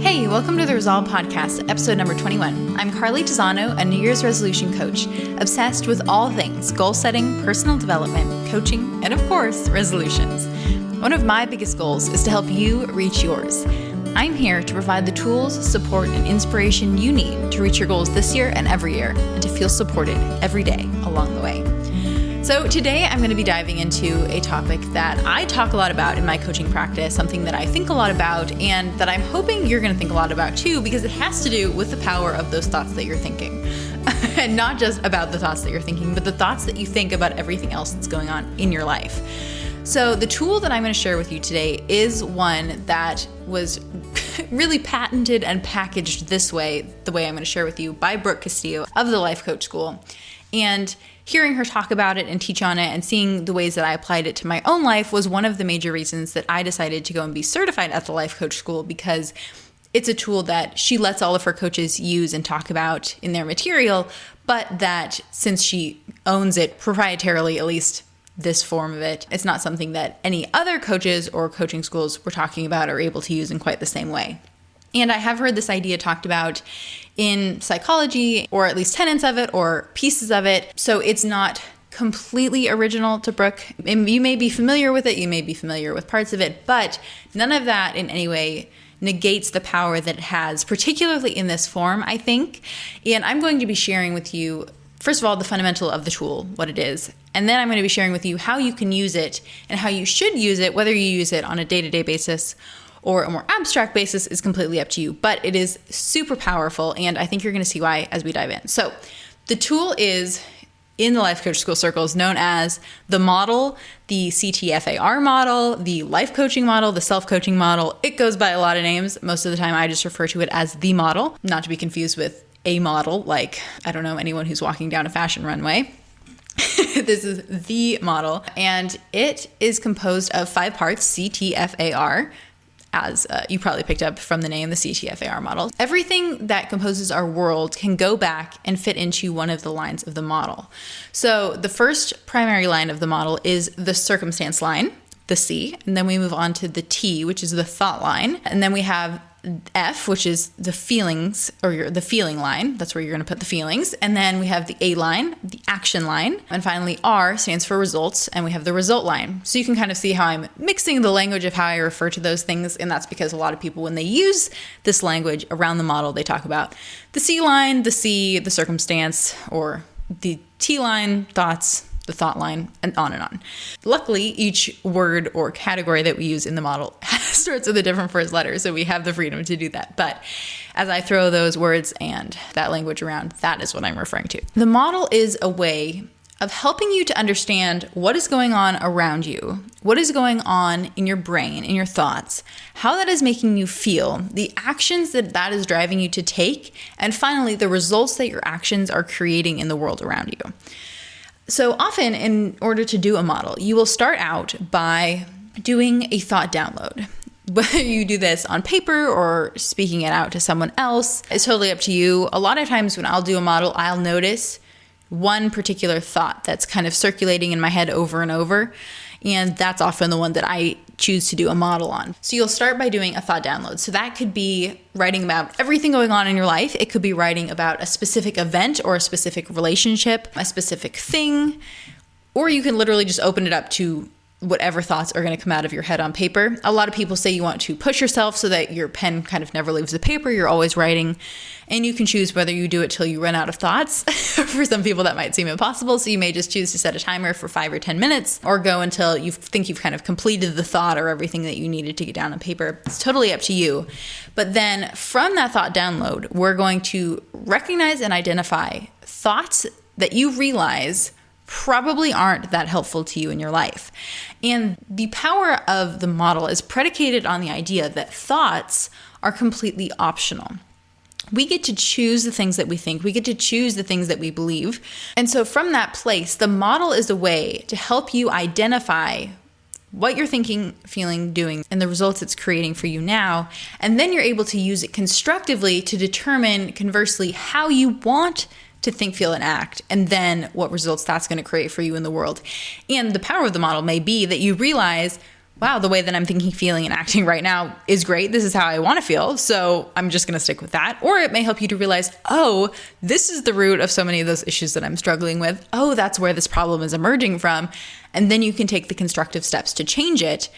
Hey, welcome to the Resolve Podcast, episode number 21. I'm Carly Tizano, a New Year's resolution coach, obsessed with all things goal setting, personal development, coaching, and of course, resolutions. One of my biggest goals is to help you reach yours. I'm here to provide the tools, support, and inspiration you need to reach your goals this year and every year, and to feel supported every day along the way. So today I'm going to be diving into a topic that I talk a lot about in my coaching practice, something that I think a lot about and that I'm hoping you're going to think a lot about too, because it has to do with the power of those thoughts that you're thinking. And not just about the thoughts that you're thinking, but the thoughts that you think about everything else that's going on in your life. So the tool that I'm going to share with you today is one that was really patented and packaged this way, the way I'm going to share with you, by Brooke Castillo of the Life Coach School. And hearing her talk about it and teach on it and seeing the ways that I applied it to my own life was one of the major reasons that I decided to go and be certified at the Life Coach School, because it's a tool that she lets all of her coaches use and talk about in their material, but that since she owns it proprietarily, at least this form of it, it's not something that any other coaches or coaching schools were talking about or able to use in quite the same way. And I have heard this idea talked about in psychology, or at least tenets of it or pieces of it. So it's not completely original to Brooke. You may be familiar with it, you may be familiar with parts of it, but none of that in any way negates the power that it has, particularly in this form, I think. And I'm going to be sharing with you, first of all, the fundamental of the tool, what it is. And then I'm going to be sharing with you how you can use it and how you should use it, whether you use it on a day-to-day basis or a more abstract basis is completely up to you. But it is super powerful, and I think you're going to see why as we dive in. So the tool is, in the Life Coach School circles, known as the model, the CTFAR model, the life coaching model, the self-coaching model. It goes by a lot of names. Most of the time I just refer to it as the model, not to be confused with a model, like, I don't know, anyone who's walking down a fashion runway. This is the model, and it is composed of 5 parts, CTFAR, as you probably picked up from the name, the CTFAR model. Everything that composes our world can go back and fit into one of the lines of the model. So the first primary line of the model is the circumstance line, the C, and then we move on to the T, which is the thought line, and then we have F, which is the feelings, or the feeling line. That's where you're going to put the feelings. And then we have the A line, the action line. And finally, R stands for results, and we have the result line. So you can kind of see how I'm mixing the language of how I refer to those things. And that's because a lot of people, when they use this language around the model, they talk about the C line, the C, the circumstance, or the T line, thoughts, the thought line, and on and on. Luckily, each word or category that we use in the model starts with a different first letter, so we have the freedom to do that. But as I throw those words and that language around, that is what I'm referring to. The model is a way of helping you to understand what is going on around you, what is going on in your brain, in your thoughts, how that is making you feel, the actions that is driving you to take, and finally, the results that your actions are creating in the world around you. So often, in order to do a model, you will start out by doing a thought download. Whether you do this on paper or speaking it out to someone else is totally up to you. A lot of times when I'll do a model, I'll notice one particular thought that's kind of circulating in my head over and over. And that's often the one that I choose to do a model on. So you'll start by doing a thought download. So that could be writing about everything going on in your life. It could be writing about a specific event or a specific relationship, a specific thing, or you can literally just open it up to whatever thoughts are going to come out of your head on paper. A lot of people say you want to push yourself so that your pen kind of never leaves the paper. You're always writing, and you can choose whether you do it till you run out of thoughts. For some people, that might seem impossible. So you may just choose to set a timer for 5 or 10 minutes or go until you think you've kind of completed the thought or everything that you needed to get down on paper. It's totally up to you. But then from that thought download, we're going to recognize and identify thoughts that you realize probably aren't that helpful to you in your life. And the power of the model is predicated on the idea that thoughts are completely optional. We get to choose the things that we think. We get to choose the things that we believe. And so from that place, the model is a way to help you identify what you're thinking, feeling, doing, and the results it's creating for you now. And then you're able to use it constructively to determine, conversely, how you want to think, feel, and act, and then what results that's going to create for you in the world. And the power of the model may be that you realize wow, the way that I'm thinking, feeling, and acting right now is great. This is how I want to feel. So I'm just going to stick with that. Or it may help you to realize, oh, this is the root of so many of those issues that I'm struggling with. Oh, that's where this problem is emerging from. And then you can take the constructive steps to change it.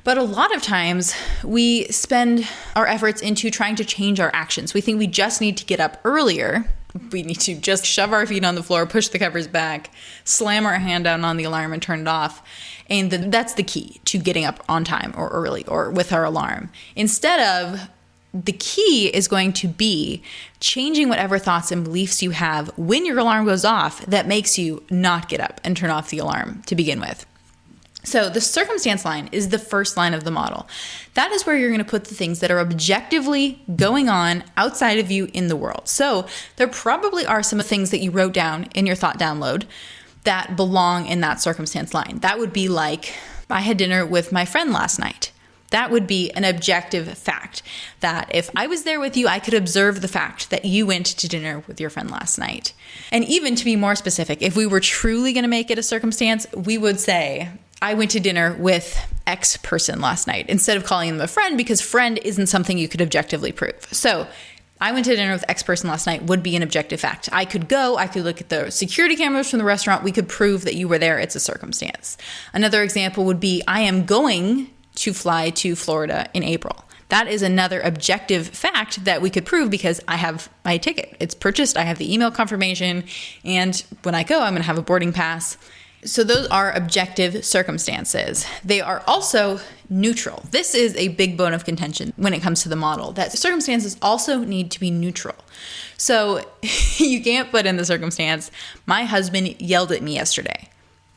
But a lot of times we spend our efforts into trying to change our actions. We think we just need to get up earlier. We need to just shove our feet on the floor, push the covers back, slam our hand down on the alarm and turn it off. And that's the key to getting up on time or early or with our alarm. Instead of, the key is going to be changing whatever thoughts and beliefs you have when your alarm goes off that makes you not get up and turn off the alarm to begin with. So the circumstance line is the first line of the model. That is where you're going to put the things that are objectively going on outside of you in the world. So there probably are some things that you wrote down in your thought download that belong in that circumstance line. That would be like, I had dinner with my friend last night. That would be an objective fact that if I was there with you, I could observe the fact that you went to dinner with your friend last night. And even to be more specific, if we were truly going to make it a circumstance, we would say, I went to dinner with X person last night, instead of calling them a friend, because friend isn't something you could objectively prove. So I went to dinner with X person last night would be an objective fact. I could go, I could look at the security cameras from the restaurant. We could prove that you were there. It's a circumstance. Another example would be, I am going to fly to Florida in April. That is another objective fact that we could prove because I have my ticket. It's purchased. I have the email confirmation. And when I go, I'm going to have a boarding pass. So those are objective circumstances. They are also neutral. This is a big bone of contention when it comes to the model, that circumstances also need to be neutral. So you can't put in the circumstance, my husband yelled at me yesterday.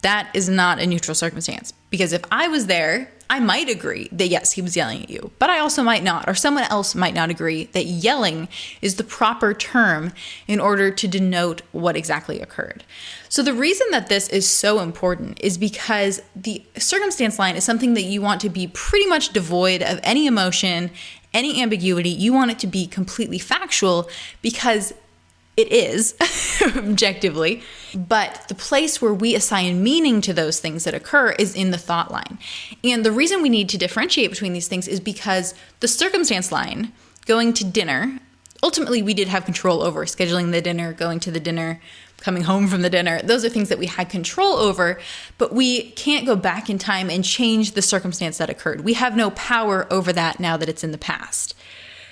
That is not a neutral circumstance, because if I was there, I might agree that yes, he was yelling at you, but I also might not, or someone else might not agree that yelling is the proper term in order to denote what exactly occurred. So the reason that this is so important is because the circumstance line is something that you want to be pretty much devoid of any emotion, any ambiguity. You want it to be completely factual because it is, objectively, but the place where we assign meaning to those things that occur is in the thought line. And the reason we need to differentiate between these things is because the circumstance line, going to dinner, ultimately we did have control over scheduling the dinner, going to the dinner, coming home from the dinner. Those are things that we had control over, but we can't go back in time and change the circumstance that occurred. We have no power over that now that it's in the past.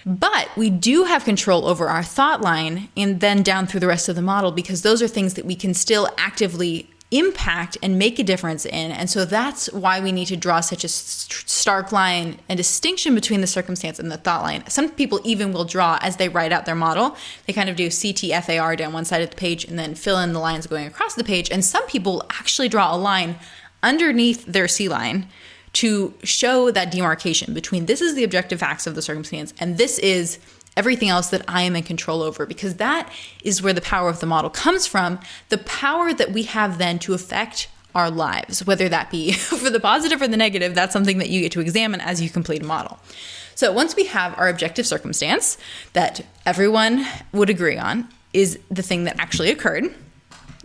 But we do have control over our thought line and then down through the rest of the model, because those are things that we can still actively impact and make a difference in. And so that's why we need to draw such a stark line and distinction between the circumstance and the thought line. Some people even will draw, as they write out their model, they kind of do CTFAR down one side of the page and then fill in the lines going across the page. And some people actually draw a line underneath their C line to show that demarcation between this is the objective facts of the circumstance and this is everything else that I am in control over, because that is where the power of the model comes from, the power that we have then to affect our lives, whether that be for the positive or the negative. That's something that you get to examine as you complete a model. So once we have our objective circumstance that everyone would agree on is the thing that actually occurred.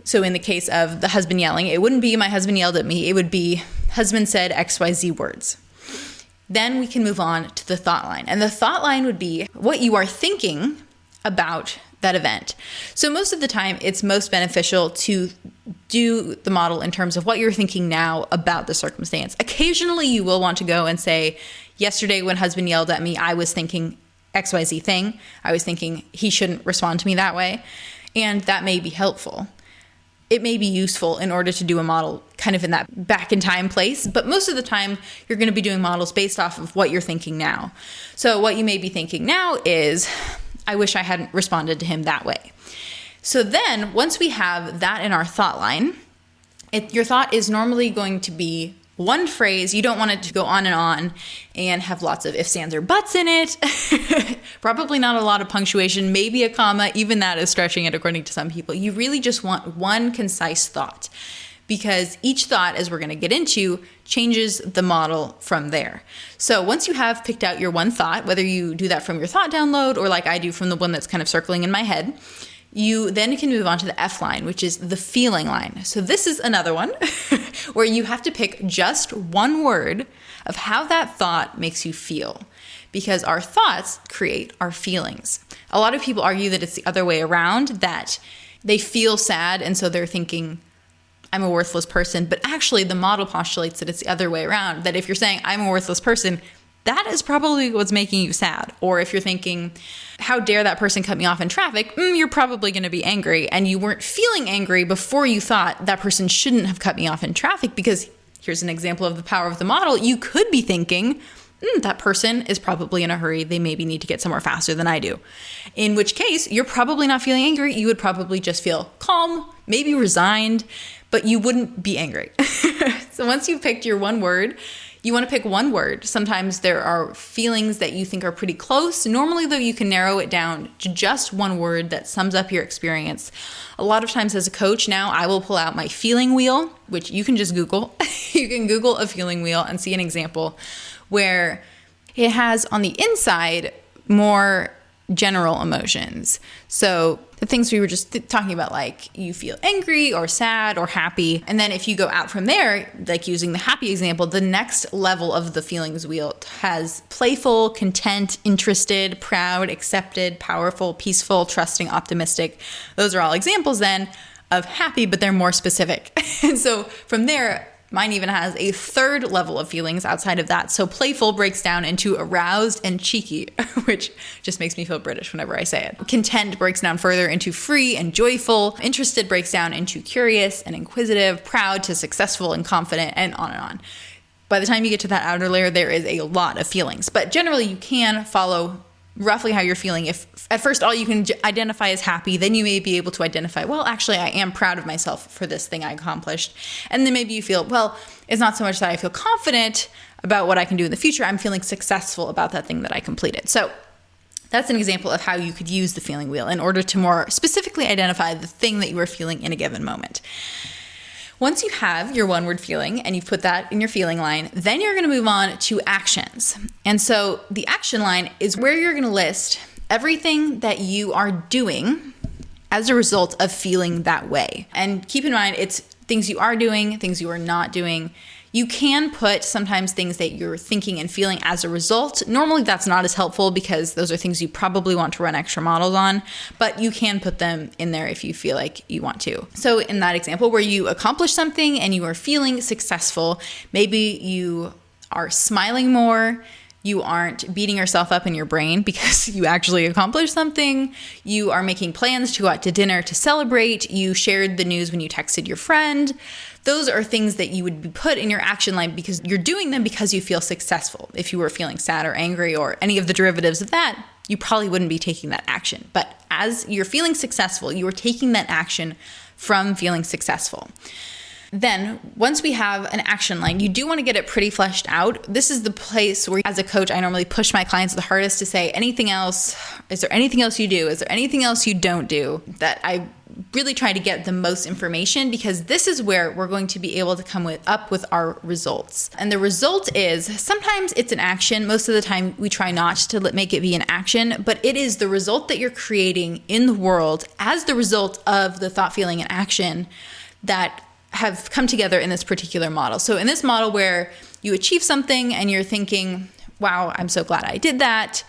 So in the case of the husband yelling, it wouldn't be my husband yelled at me. It would be husband said XYZ words. Then we can move on to the thought line. And the thought line would be what you are thinking about that event. So most of the time, it's most beneficial to do the model in terms of what you're thinking now about the circumstance. Occasionally, you will want to go and say, yesterday when husband yelled at me, I was thinking XYZ thing. I was thinking he shouldn't respond to me that way. And that may be helpful. It may be useful in order to do a model kind of in that back in time place, but most of the time you're going to be doing models based off of what you're thinking now. So what you may be thinking now is, I wish I hadn't responded to him that way. So then once we have that in our thought line, your thought is normally going to be one phrase. You don't want it to go on and have lots of ifs, ands, or buts in it. Probably not a lot of punctuation, maybe a comma. Even that is stretching it according to some people. You really just want one concise thought, because each thought, as we're going to get into, changes the model from there. So once you have picked out your one thought, whether you do that from your thought download or like I do from the one that's kind of circling in my head, You then can move on to the F line, which is the feeling line. So this is another one where you have to pick just one word of how that thought makes you feel, because our thoughts create our feelings. A lot of people argue that it's the other way around, that they feel sad and so they're thinking, I'm a worthless person. But actually the model postulates that it's the other way around, that if you're saying I'm a worthless person, that is probably what's making you sad. Or if you're thinking, how dare that person cut me off in traffic, you're probably going to be angry. And you weren't feeling angry before you thought that person shouldn't have cut me off in traffic, because here's an example of the power of the model. You could be thinking, that person is probably in a hurry. They maybe need to get somewhere faster than I do. In which case, you're probably not feeling angry. You would probably just feel calm, maybe resigned, but you wouldn't be angry. So once you've picked your one word, you want to pick one word. Sometimes there are feelings that you think are pretty close. Normally, though, you can narrow it down to just one word that sums up your experience. A lot of times as a coach now, I will pull out my feeling wheel, which you can just Google. You can Google a feeling wheel and see an example where it has on the inside more general emotions. So the things we were just talking about, like you feel angry or sad or happy. And then if you go out from there, like using the happy example, the next level of the feelings wheel has playful, content, interested, proud, accepted, powerful, peaceful, trusting, optimistic. Those are all examples then of happy, but they're more specific. And so from there, mine even has a third level of feelings outside of that. So playful breaks down into aroused and cheeky, which just makes me feel British whenever I say it. Content breaks down further into free and joyful. Interested breaks down into curious and inquisitive, proud to successful and confident, and on and on. By the time you get to that outer layer, there is a lot of feelings. But generally, you can follow roughly how you're feeling. If at first all you can identify is happy, then you may be able to identify, well, actually, I am proud of myself for this thing I accomplished. And then maybe you feel, well, it's not so much that I feel confident about what I can do in the future. I'm feeling successful about that thing that I completed. So that's an example of how you could use the feeling wheel in order to more specifically identify the thing that you are feeling in a given moment. Once you have your one-word feeling and you've put that in your feeling line, then you're going to move on to actions. And so the action line is where you're going to list everything that you are doing as a result of feeling that way. And keep in mind, it's things you are doing, things you are not doing. You can put sometimes things that you're thinking and feeling as a result. Normally that's not as helpful because those are things you probably want to run extra models on, but you can put them in there if you feel like you want to. So in that example where you accomplish something and you are feeling successful, maybe you are smiling more, you aren't beating yourself up in your brain because you actually accomplished something. You are making plans to go out to dinner to celebrate. You shared the news when you texted your friend. Those are things that you would put in your action line because you're doing them because you feel successful. If you were feeling sad or angry or any of the derivatives of that, you probably wouldn't be taking that action. But as you're feeling successful, you are taking that action from feeling successful. Then once we have an action line, you do want to get it pretty fleshed out. This is the place where as a coach, I normally push my clients the hardest to say anything else. Is there anything else you do? Is there anything else you don't do? That I really try to get the most information because this is where we're going to be able to come up with our results. And the result is sometimes it's an action. Most of the time we try not to make it be an action, but it is the result that you're creating in the world as the result of the thought, feeling, and action that have come together in this particular model. So in this model where you achieve something and you're thinking, wow, I'm so glad I did that,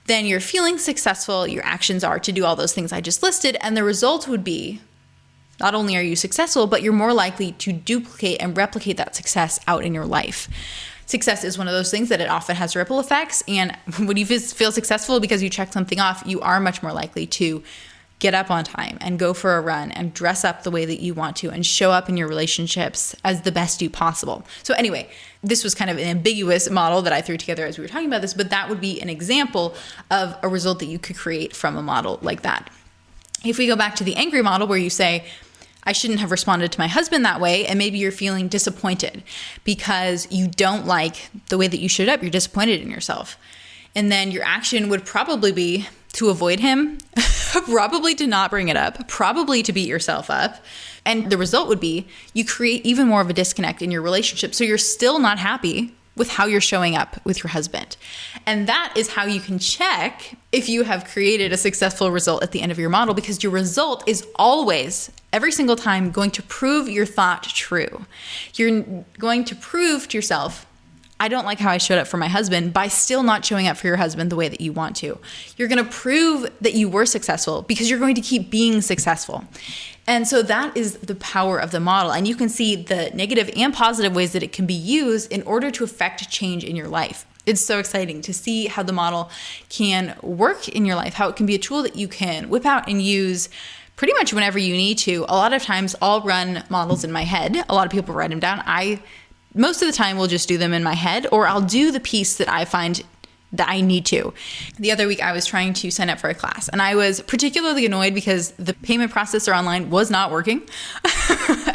then you're feeling successful. Your actions are to do all those things I just listed. And the result would be not only are you successful, but you're more likely to duplicate and replicate that success out in your life. Success is one of those things that it often has ripple effects. And when you feel successful because you check something off, you are much more likely to get up on time and go for a run and dress up the way that you want to and show up in your relationships as the best you possible. So anyway, this was kind of an ambiguous model that I threw together as we were talking about this, but that would be an example of a result that you could create from a model like that. If we go back to the angry model where you say, I shouldn't have responded to my husband that way, and maybe you're feeling disappointed because you don't like the way that you showed up, you're disappointed in yourself. And then your action would probably be to avoid him, probably to not bring it up, probably to beat yourself up. And the result would be you create even more of a disconnect in your relationship. So you're still not happy with how you're showing up with your husband. And that is how you can check if you have created a successful result at the end of your model, because your result is always, every single time, going to prove your thought true. You're going to prove to yourself, I don't like how I showed up for my husband, by still not showing up for your husband the way that you want to. You're going to prove that you were successful because you're going to keep being successful. And so that is the power of the model. And you can see the negative and positive ways that it can be used in order to affect change in your life. It's so exciting to see how the model can work in your life, how it can be a tool that you can whip out and use pretty much whenever you need to. A lot of times I'll run models in my head. A lot of people write them down. Most of the time will just do them in my head, or I'll do the piece that I find that I need to. The other week I was trying to sign up for a class, and I was particularly annoyed because the payment processor online was not working.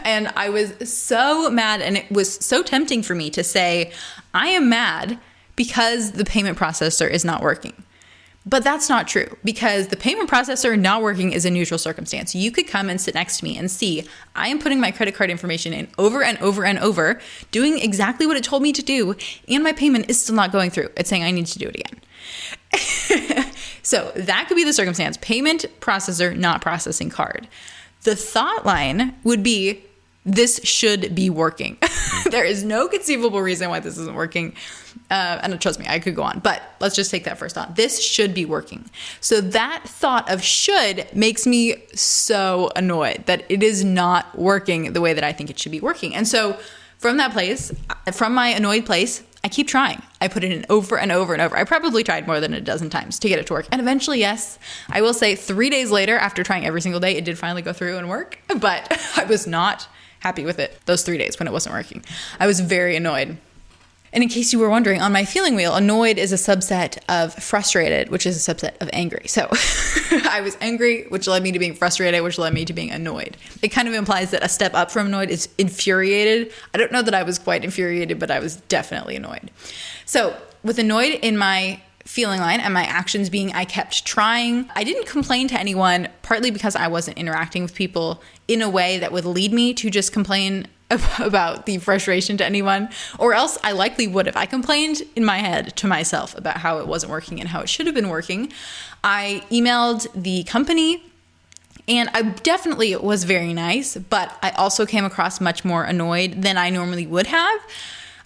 And I was so mad, and it was so tempting for me to say, I am mad because the payment processor is not working. But that's not true, because the payment processor not working is a neutral circumstance. You could come and sit next to me and see I am putting my credit card information in over and over and over, doing exactly what it told me to do, and my payment is still not going through. It's saying I need to do it again. So that could be the circumstance. Payment processor not processing card. The thought line would be, this should be working. There is no conceivable reason why this isn't working. And trust me, I could go on, but let's just take that first thought. This should be working. So that thought of should makes me so annoyed that it is not working the way that I think it should be working. And so from that place, from my annoyed place, I keep trying. I put it in over and over and over. I probably tried more than a dozen times to get it to work. And eventually, yes, I will say 3 days later, after trying every single day, it did finally go through and work. But I was not happy with it those 3 days when it wasn't working. I was very annoyed. And in case you were wondering, on my feeling wheel, annoyed is a subset of frustrated, which is a subset of angry. So I was angry, which led me to being frustrated, which led me to being annoyed. It kind of implies that a step up from annoyed is infuriated. I don't know that I was quite infuriated, but I was definitely annoyed. So with annoyed in my feeling line and my actions being I kept trying, I didn't complain to anyone, partly because I wasn't interacting with people in a way that would lead me to just complain about the frustration to anyone, or else I likely would have. I complained in my head to myself about how it wasn't working and how it should have been working. I emailed the company, and I definitely was very nice, but I also came across much more annoyed than I normally would have.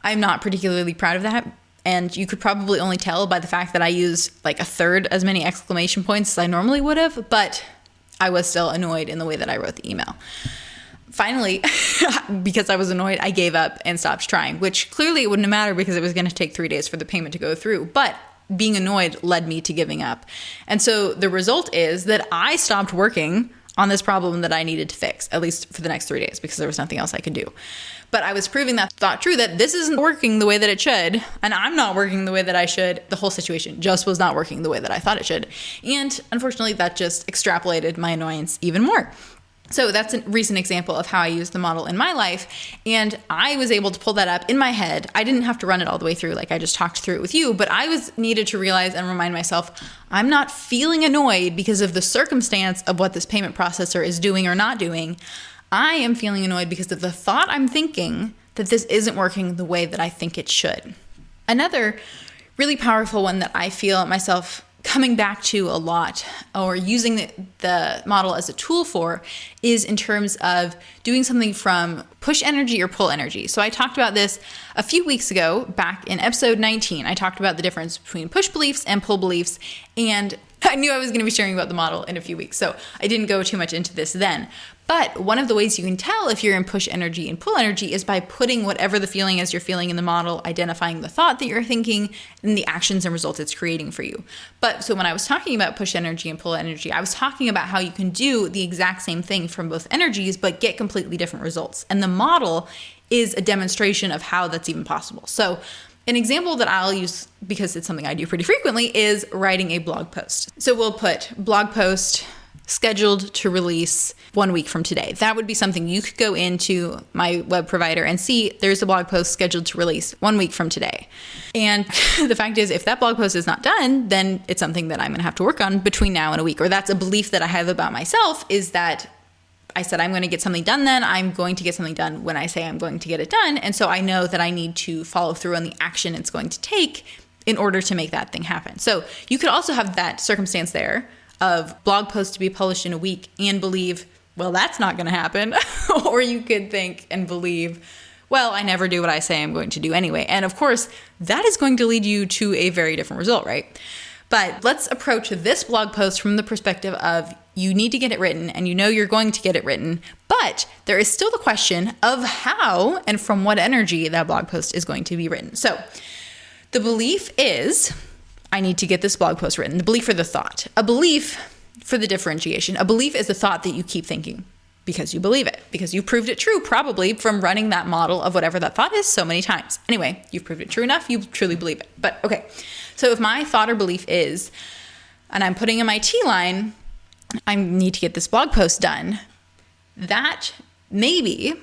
I'm not particularly proud of that. And you could probably only tell by the fact that I used like a third as many exclamation points as I normally would have, but I was still annoyed in the way that I wrote the email. Finally, because I was annoyed, I gave up and stopped trying, which clearly it wouldn't matter because it was going to take 3 days for the payment to go through. But being annoyed led me to giving up. And so the result is that I stopped working on this problem that I needed to fix, at least for the next 3 days, because there was nothing else I could do. But I was proving that thought true, that this isn't working the way that it should, and I'm not working the way that I should. The whole situation just was not working the way that I thought it should. And unfortunately, that just extrapolated my annoyance even more. So that's a recent example of how I use the model in my life. And I was able to pull that up in my head. I didn't have to run it all the way through like I just talked through it with you, but I was needed to realize and remind myself, I'm not feeling annoyed because of the circumstance of what this payment processor is doing or not doing. I am feeling annoyed because of the thought I'm thinking that this isn't working the way that I think it should. Another really powerful one that I feel myself coming back to a lot, or using the model as a tool for, is in terms of doing something from push energy or pull energy. So I talked about this a few weeks ago, back in episode 19. I talked about the difference between push beliefs and pull beliefs, and I knew I was going to be sharing about the model in a few weeks, so I didn't go too much into this then. But one of the ways you can tell if you're in push energy and pull energy is by putting whatever the feeling is you're feeling in the model, identifying the thought that you're thinking, and the actions and results it's creating for you. But so when I was talking about push energy and pull energy, I was talking about how you can do the exact same thing from both energies, but get completely different results. And the model is a demonstration of how that's even possible. So an example that I'll use, because it's something I do pretty frequently, is writing a blog post. So we'll put blog post scheduled to release 1 week from today. That would be something you could go into my web provider and see there's a blog post scheduled to release 1 week from today. And the fact is, if that blog post is not done, then it's something that I'm going to have to work on between now and a week. Or that's a belief that I have about myself, is that I said I'm going to get something done, then I'm going to get something done when I say I'm going to get it done. And so I know that I need to follow through on the action it's going to take in order to make that thing happen. So you could also have that circumstance there of blog posts to be published in a week and believe, well, that's not going to happen. Or you could think and believe, well, I never do what I say I'm going to do anyway. And of course, that is going to lead you to a very different result, right? But let's approach this blog post from the perspective of you need to get it written and you know you're going to get it written, but there is still the question of how and from what energy that blog post is going to be written. So the belief is, I need to get this blog post written. The belief or the thought. A belief for the differentiation. A belief is a thought that you keep thinking because you believe it, because you proved it true probably from running that model of whatever that thought is so many times. Anyway, you've proved it true enough, you truly believe it. But okay, so if my thought or belief is, and I'm putting in my T-line, I need to get this blog post done, that maybe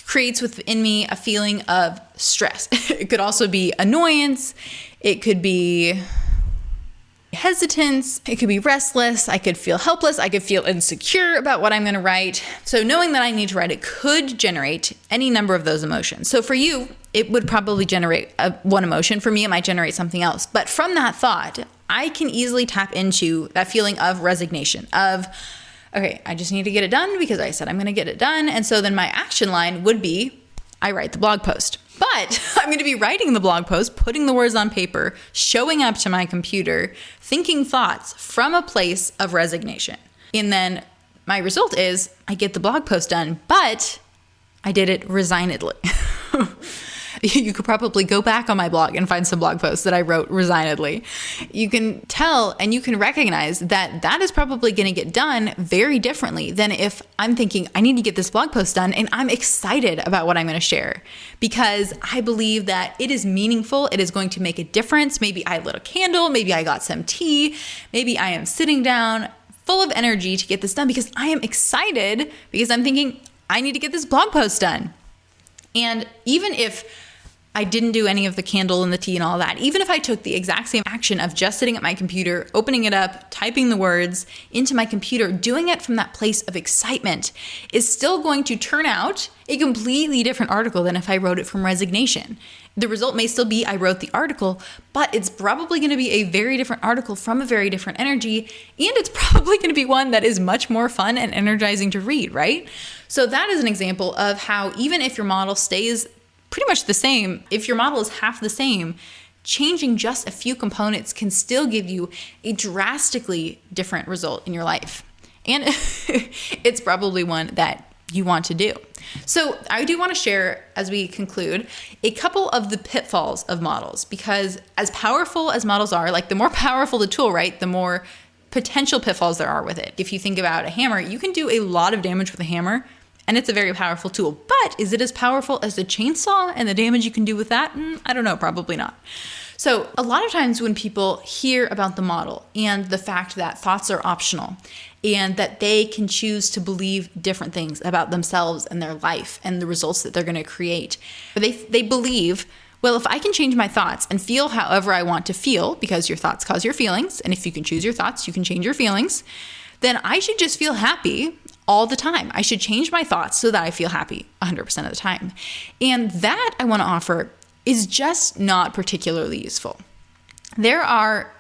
creates within me a feeling of stress. It could also be annoyance. It could be hesitance. It could be restless. I could feel helpless. I could feel insecure about what I'm going to write. So knowing that I need to write it could generate any number of those emotions. So for you, it would probably generate one emotion. For me, it might generate something else. But from that thought, I can easily tap into that feeling of resignation, of, okay, I just need to get it done because I said I'm going to get it done. And so then my action line would be, I write the blog post. But I'm going to be writing the blog post, putting the words on paper, showing up to my computer, thinking thoughts from a place of resignation. And then my result is I get the blog post done, but I did it resignedly. You could probably go back on my blog and find some blog posts that I wrote resignedly. You can tell and you can recognize that that is probably going to get done very differently than if I'm thinking I need to get this blog post done and I'm excited about what I'm going to share because I believe that it is meaningful. It is going to make a difference. Maybe I lit a candle. Maybe I got some tea. Maybe I am sitting down full of energy to get this done because I am excited because I'm thinking I need to get this blog post done. And even if I didn't do any of the candle and the tea and all that, even if I took the exact same action of just sitting at my computer, opening it up, typing the words into my computer, doing it from that place of excitement is still going to turn out a completely different article than if I wrote it from resignation. The result may still be I wrote the article, but it's probably going to be a very different article from a very different energy, and it's probably going to be one that is much more fun and energizing to read, right? So that is an example of how even if your model stays pretty much the same, if your model is half the same, changing just a few components can still give you a drastically different result in your life. And it's probably one that you want to do. So I do want to share, as we conclude, a couple of the pitfalls of models, because as powerful as models are, like the more powerful the tool, right, the more potential pitfalls there are with it. If you think about a hammer, you can do a lot of damage with a hammer, and it's a very powerful tool. But is it as powerful as the chainsaw and the damage you can do with that? I don't know, probably not. So a lot of times when people hear about the model and the fact that thoughts are optional and that they can choose to believe different things about themselves and their life and the results that they're going to create, they believe, well, if I can change my thoughts and feel however I want to feel, because your thoughts cause your feelings, and if you can choose your thoughts, you can change your feelings, then I should just feel happy all the time. I should change my thoughts so that I feel happy 100% of the time. And that I want to offer is just not particularly useful. There are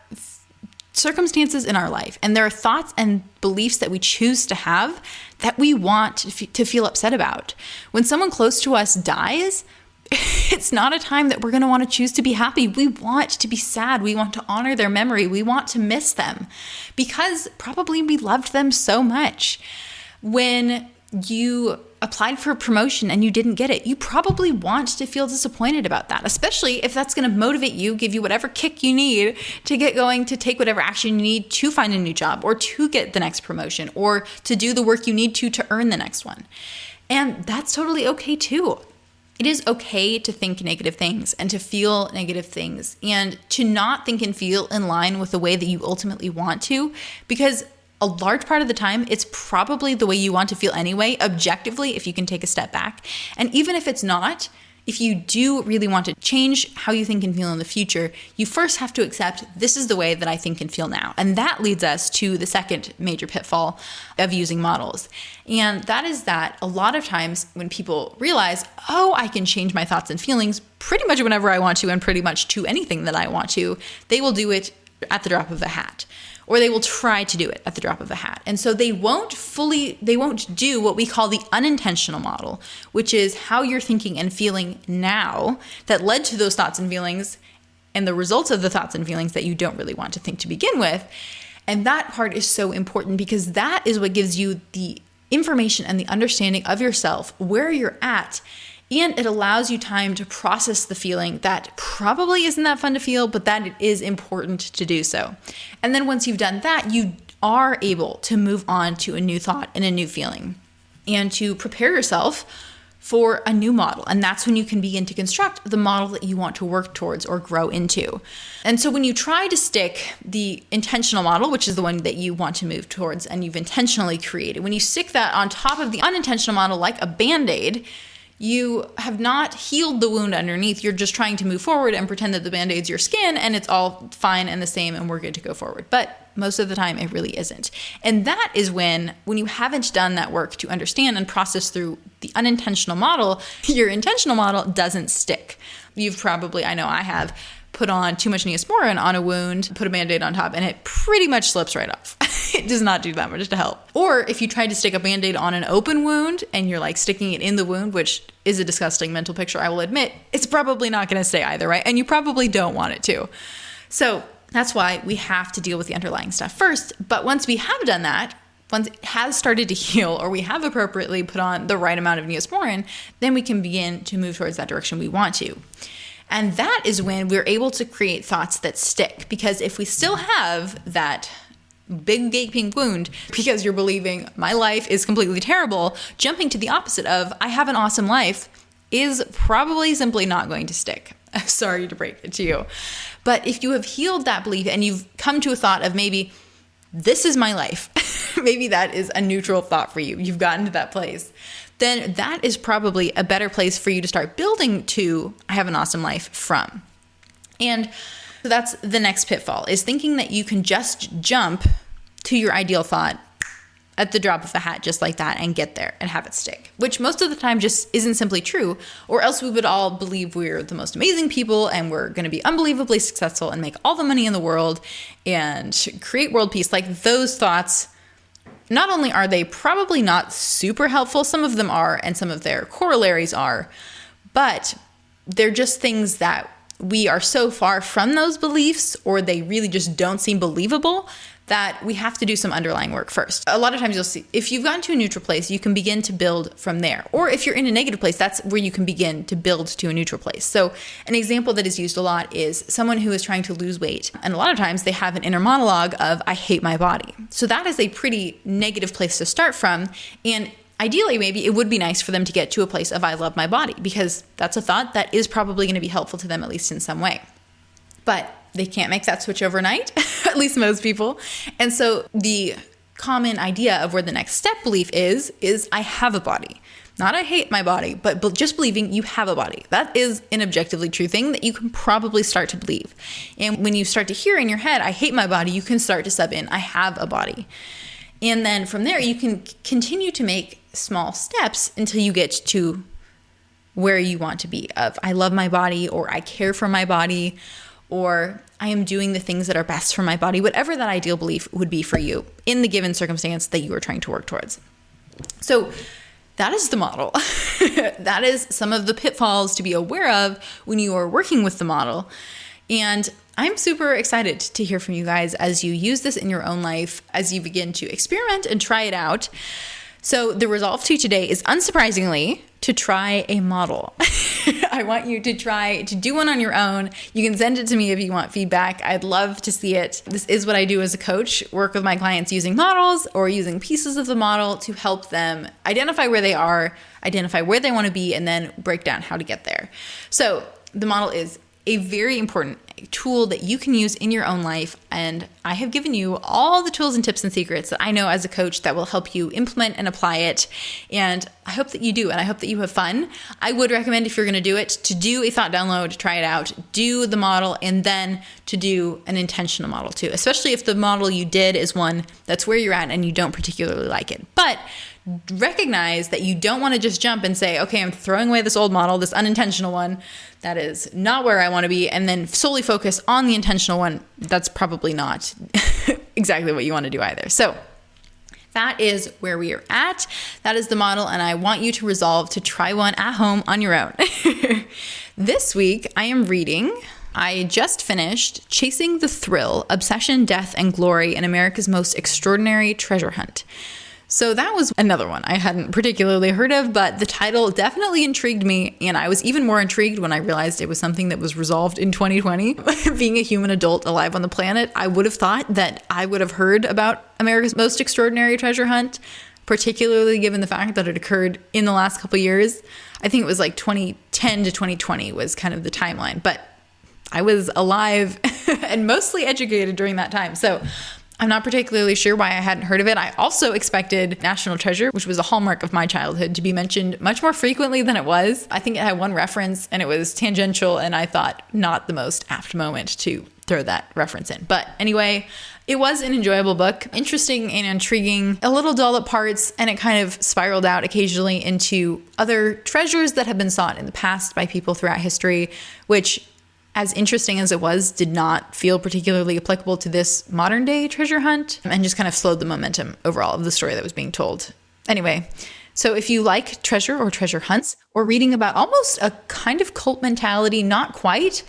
circumstances in our life, and there are thoughts and beliefs that we choose to have that we want to feel upset about. When someone close to us dies, it's not a time that we're going to want to choose to be happy. We want to be sad. We want to honor their memory. We want to miss them because probably we loved them so much. When you applied for a promotion and you didn't get it, you probably want to feel disappointed about that, especially if that's going to motivate you, give you whatever kick you need to get going, to take whatever action you need to find a new job or to get the next promotion or to do the work you need to earn the next one. And that's totally okay too. It is okay to think negative things and to feel negative things and to not think and feel in line with the way that you ultimately want to, because a large part of the time, it's probably the way you want to feel anyway, objectively, if you can take a step back. And even if it's not, if you do really want to change how you think and feel in the future, you first have to accept this is the way that I think and feel now. And that leads us to the second major pitfall of using models. And that is that a lot of times when people realize, oh, I can change my thoughts and feelings pretty much whenever I want to and pretty much to anything that I want to, they will do it at the drop of a hat. Or they will try to do it at the drop of a hat. And so they won't do what we call the unintentional model, which is how you're thinking and feeling now that led to those thoughts and feelings and the results of the thoughts and feelings that you don't really want to think to begin with. And that part is so important because that is what gives you the information and the understanding of yourself, where you're at. And it allows you time to process the feeling that probably isn't that fun to feel, but that it is important to do so. And then once you've done that, you are able to move on to a new thought and a new feeling and to prepare yourself for a new model. And that's when you can begin to construct the model that you want to work towards or grow into. And so when you try to stick the intentional model, which is the one that you want to move towards and you've intentionally created, when you stick that on top of the unintentional model like a Band-Aid, you have not healed the wound underneath. You're just trying to move forward and pretend that the Band-Aid's your skin and it's all fine and the same and we're good to go forward. But most of the time it really isn't. And that is when you haven't done that work to understand and process through the unintentional model, your intentional model doesn't stick. You've probably, I know I have, put on too much Neosporin on a wound, put a Band-Aid on top, and it pretty much slips right off. It does not do that much to help. Or if you try to stick a Band-Aid on an open wound and you're like sticking it in the wound, which is a disgusting mental picture, I will admit, it's probably not going to stay either, right? And you probably don't want it to. So that's why we have to deal with the underlying stuff first. But once we have done that, once it has started to heal or we have appropriately put on the right amount of Neosporin, then we can begin to move towards that direction we want to. And that is when we're able to create thoughts that stick. Because if we still have that big gaping wound because you're believing my life is completely terrible, jumping to the opposite of I have an awesome life is probably simply not going to stick. I'm sorry to break it to you. But if you have healed that belief and you've come to a thought of maybe this is my life, maybe that is a neutral thought for you. You've gotten to that place. Then that is probably a better place for you to start building to I have an awesome life from. And so that's the next pitfall, is thinking that you can just jump to your ideal thought at the drop of a hat just like that and get there and have it stick, which most of the time just isn't simply true, or else we would all believe we're the most amazing people and we're going to be unbelievably successful and make all the money in the world and create world peace. Like those thoughts, not only are they probably not super helpful, some of them are, and some of their corollaries are, but they're just things that we are so far from those beliefs, or they really just don't seem believable, that we have to do some underlying work first. A lot of times you'll see, if you've gotten to a neutral place, you can begin to build from there. Or if you're in a negative place, that's where you can begin to build to a neutral place. So an example that is used a lot is someone who is trying to lose weight. And a lot of times they have an inner monologue of, I hate my body. So that is a pretty negative place to start from. And ideally, maybe it would be nice for them to get to a place of, I love my body, because that's a thought that is probably going to be helpful to them, at least in some way. But they can't make that switch overnight, at least most people. And so the common idea of where the next step belief is I have a body. Not I hate my body, but just believing you have a body. That is an objectively true thing that you can probably start to believe. And when you start to hear in your head, I hate my body, you can start to sub in, I have a body. And then from there, you can continue to make small steps until you get to where you want to be of, I love my body, or I care for my body, or I am doing the things that are best for my body, whatever that ideal belief would be for you in the given circumstance that you are trying to work towards. So that is the model. That is some of the pitfalls to be aware of when you are working with the model. And I'm super excited to hear from you guys as you use this in your own life, as you begin to experiment and try it out. So the resolve to today is, unsurprisingly, to try a model. I want you to try to do one on your own. You can send it to me if you want feedback. I'd love to see it. This is what I do as a coach, work with my clients using models or using pieces of the model to help them identify where they are, identify where they want to be, and then break down how to get there. So the model is a very important tool that you can use in your own life. And I have given you all the tools and tips and secrets that I know as a coach that will help you implement and apply it. And I hope that you do. And I hope that you have fun. I would recommend, if you're going to do it, to do a thought download, to try it out, do the model, and then to do an intentional model too, especially if the model you did is one that's where you're at and you don't particularly like it. But recognize that you don't want to just jump and say, okay, I'm throwing away this old model, this unintentional one that is not where I want to be, and then solely focus on the intentional one. That's probably not exactly what you want to do either. So that is where we are at. That is the model, and I want you to resolve to try one at home on your own. This week, I just finished Chasing the Thrill, Obsession, Death, and Glory in America's Most Extraordinary Treasure Hunt. So that was another one I hadn't particularly heard of, but the title definitely intrigued me. And I was even more intrigued when I realized it was something that was resolved in 2020. Being a human adult alive on the planet, I would have thought that I would have heard about America's Most Extraordinary Treasure Hunt, particularly given the fact that it occurred in the last couple of years. I think it was like 2010 to 2020 was kind of the timeline, but I was alive and mostly educated during that time. So I'm not particularly sure why I hadn't heard of it. I also expected National Treasure, which was a hallmark of my childhood, to be mentioned much more frequently than it was. I think it had one reference and it was tangential, and I thought not the most apt moment to throw that reference in. But anyway, it was an enjoyable book, interesting and intriguing, a little dull at parts, and it kind of spiraled out occasionally into other treasures that have been sought in the past by people throughout history, which, as interesting as it was, did not feel particularly applicable to this modern day treasure hunt, and just kind of slowed the momentum overall of the story that was being told. Anyway, so if you like treasure or treasure hunts, or reading about almost a kind of cult mentality, not quite,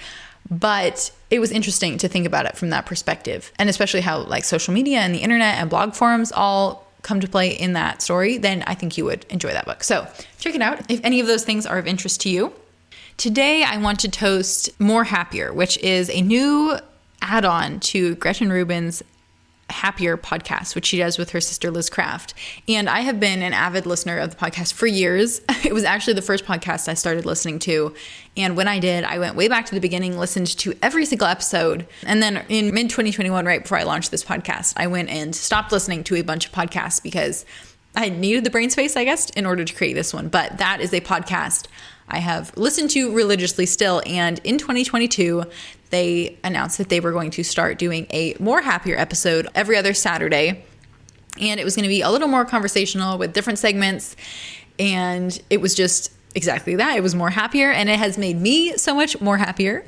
but it was interesting to think about it from that perspective, and especially how like social media and the internet and blog forums all come to play in that story, then I think you would enjoy that book. So check it out if any of those things are of interest to you. Today, I want to toast More Happier, which is a new add-on to Gretchen Rubin's Happier podcast, which she does with her sister Liz Craft. And I have been an avid listener of the podcast for years. It was actually the first podcast I started listening to. And when I did, I went way back to the beginning, listened to every single episode. And then in mid-2021, right before I launched this podcast, I went and stopped listening to a bunch of podcasts because I needed the brain space, I guess, in order to create this one. But that is a podcast I have listened to religiously still. And in 2022, they announced that they were going to start doing a More Happier episode every other Saturday. And it was going to be a little more conversational with different segments. And it was just exactly that. It was more happier, and it has made me so much more happier.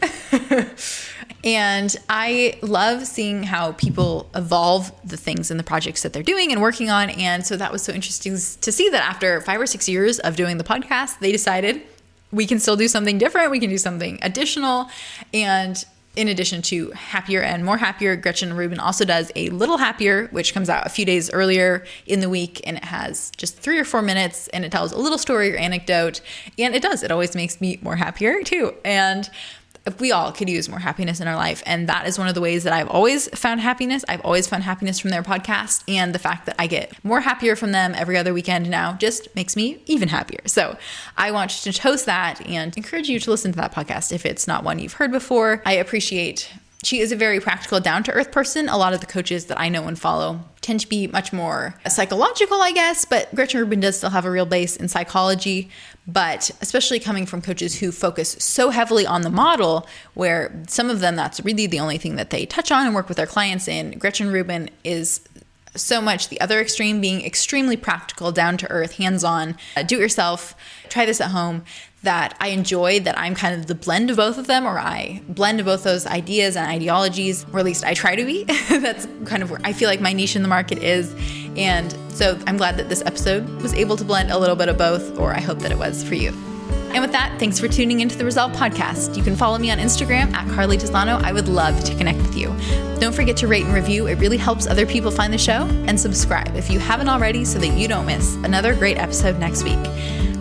And I love seeing how people evolve the things and the projects that they're doing and working on. And so that was so interesting to see that after 5 or 6 years of doing the podcast, they decided we can still do something different. We can do something additional. And in addition to Happier and More Happier, Gretchen Rubin also does a Little Happier, which comes out a few days earlier in the week. And it has just 3 or 4 minutes, and it tells a little story or anecdote. And it always makes me more happier too. And we all could use more happiness in our life. And that is one of the ways that I've always found happiness. I've always found happiness from their podcast. And the fact that I get more happier from them every other weekend now just makes me even happier. So I want to toast that and encourage you to listen to that podcast if it's not one you've heard before. I appreciate she is a very practical, down-to-earth person. A lot of the coaches that I know and follow tend to be much more psychological, I guess, but Gretchen Rubin does still have a real base in psychology. But especially coming from coaches who focus so heavily on the model, where some of them, that's really the only thing that they touch on and work with their clients in. Gretchen Rubin is so much the other extreme, being extremely practical, down-to-earth, hands-on, do-it-yourself, try this at home, that I enjoy, that I'm kind of the blend of both of them, or I blend both those ideas and ideologies, or at least I try to be. That's kind of where I feel like my niche in the market is. And so I'm glad that this episode was able to blend a little bit of both, or I hope that it was for you. And with that, thanks for tuning into the Resolve podcast. You can follow me on Instagram at Carly Tizano. I would love to connect with you. Don't forget to rate and review. It really helps other people find the show. And subscribe if you haven't already so that you don't miss another great episode next week.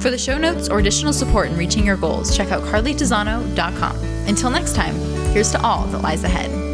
For the show notes or additional support in reaching your goals, check out carlytizano.com. Until next time, here's to all that lies ahead.